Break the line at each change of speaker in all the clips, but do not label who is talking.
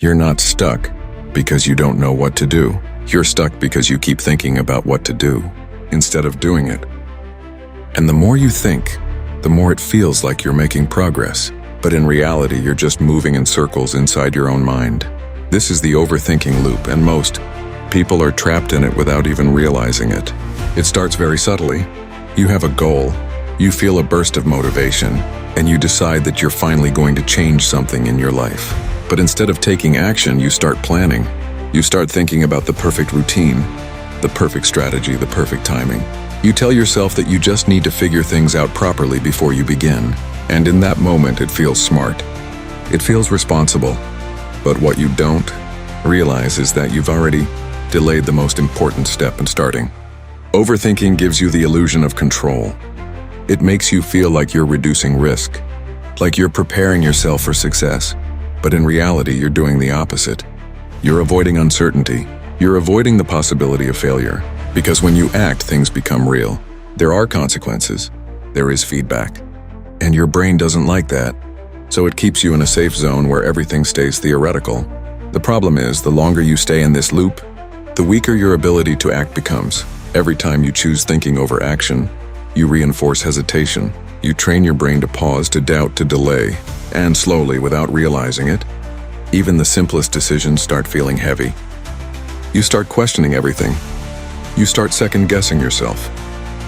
You're not stuck because you don't know what to do. You're stuck because you keep thinking about what to do instead of doing it. And the more you think, the more it feels like you're making progress. But in reality, you're just moving in circles inside your own mind. This is the overthinking loop, and most people are trapped in it without even realizing it. It starts very subtly. You have a goal, you feel a burst of motivation, and you decide that you're finally going to change something in your life. But instead of taking action, you start planning. You start thinking about the perfect routine, the perfect strategy, the perfect timing. You tell yourself that you just need to figure things out properly before you begin. And in that moment, it feels smart. It feels responsible. But what you don't realize is that you've already delayed the most important step in starting. Overthinking gives you the illusion of control. It makes you feel like you're reducing risk, like you're preparing yourself for success. But in reality, you're doing the opposite. You're avoiding uncertainty. You're avoiding the possibility of failure. Because when you act, things become real. There are consequences. There is feedback. And your brain doesn't like that. So it keeps you in a safe zone where everything stays theoretical. The problem is, the longer you stay in this loop, the weaker your ability to act becomes. Every time you choose thinking over action, you reinforce hesitation. You train your brain to pause, to doubt, to delay. And slowly, without realizing it, even the simplest decisions start feeling heavy. You start questioning everything. You start second-guessing yourself.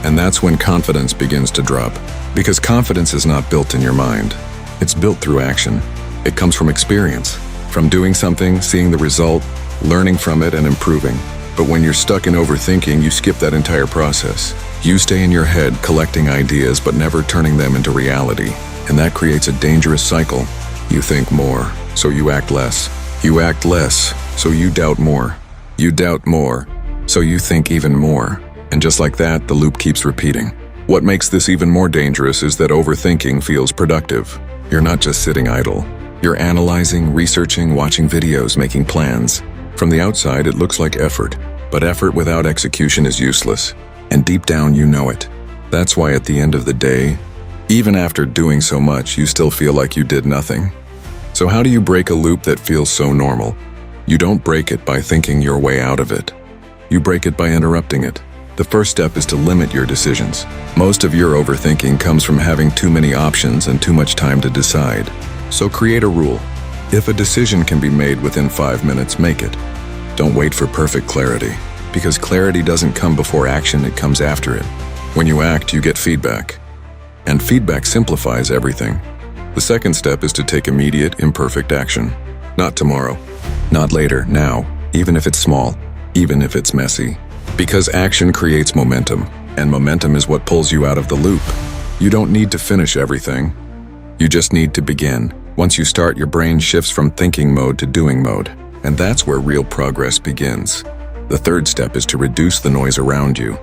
And that's when confidence begins to drop. Because confidence is not built in your mind. It's built through action. It comes from experience, from doing something, seeing the result, learning from it, and improving. But when you're stuck in overthinking, you skip that entire process. You stay in your head collecting ideas but never turning them into reality. And that creates a dangerous cycle. You think more, so you act less. You act less, so you doubt more. You doubt more, so you think even more. And just like that, the loop keeps repeating. What makes this even more dangerous is that overthinking feels productive. You're not just sitting idle. You're analyzing, researching, watching videos, making plans. From the outside, it looks like effort. But effort without execution is useless. And deep down, you know it. That's why at the end of the day, even after doing so much, you still feel like you did nothing. So how do you break a loop that feels so normal? You don't break it by thinking your way out of it. You break it by interrupting it. The first step is to limit your decisions. Most of your overthinking comes from having too many options and too much time to decide. So create a rule. If a decision can be made within 5 minutes, make it. Don't wait for perfect clarity, because clarity doesn't come before action, it comes after it. When you act, you get feedback. And feedback simplifies everything. The second step is to take immediate, imperfect action. Not tomorrow, not later, now, even if it's small, even if it's messy. Because action creates momentum, and momentum is what pulls you out of the loop. You don't need to finish everything. You just need to begin. Once you start, your brain shifts from thinking mode to doing mode, and that's where real progress begins. The third step is to reduce the noise around you.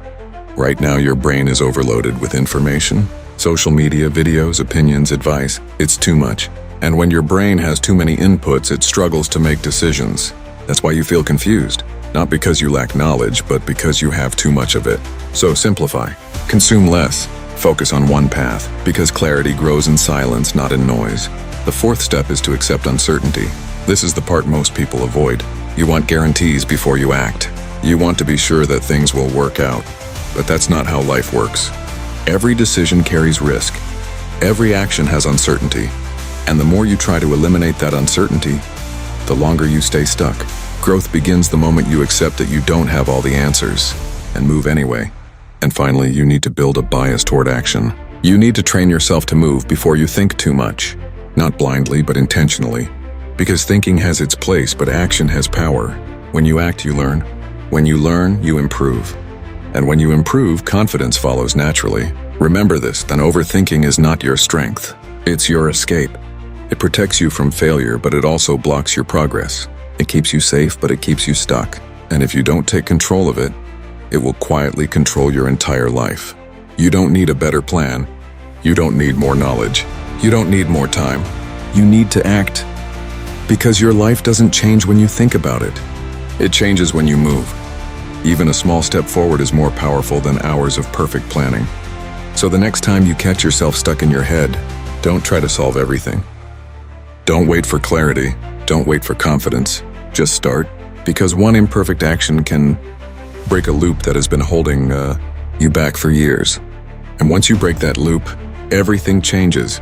Right now, your brain is overloaded with information, social media, videos, opinions, advice. It's too much. And when your brain has too many inputs, it struggles to make decisions. That's why you feel confused. Not because you lack knowledge, but because you have too much of it. So simplify. Consume less. Focus on one path, because clarity grows in silence, not in noise. The fourth step is to accept uncertainty. This is the part most people avoid. You want guarantees before you act. You want to be sure that things will work out. But that's not how life works. Every decision carries risk. Every action has uncertainty. And the more you try to eliminate that uncertainty, the longer you stay stuck. Growth begins the moment you accept that you don't have all the answers, and move anyway. And finally, you need to build a bias toward action. You need to train yourself to move before you think too much. Not blindly, but intentionally. Because thinking has its place, but action has power. When you act, you learn. When you learn, you improve. And when you improve, confidence follows naturally. Remember this, then overthinking is not your strength. It's your escape. It protects you from failure, but it also blocks your progress. It keeps you safe, but it keeps you stuck. And if you don't take control of it, it will quietly control your entire life. You don't need a better plan. You don't need more knowledge. You don't need more time. You need to act. Because your life doesn't change when you think about it. It changes when you move. Even a small step forward is more powerful than hours of perfect planning. So the next time you catch yourself stuck in your head, don't try to solve everything. Don't wait for clarity. Don't wait for confidence. Just start, because one imperfect action can break a loop that has been holding you back for years. And once you break that loop, everything changes.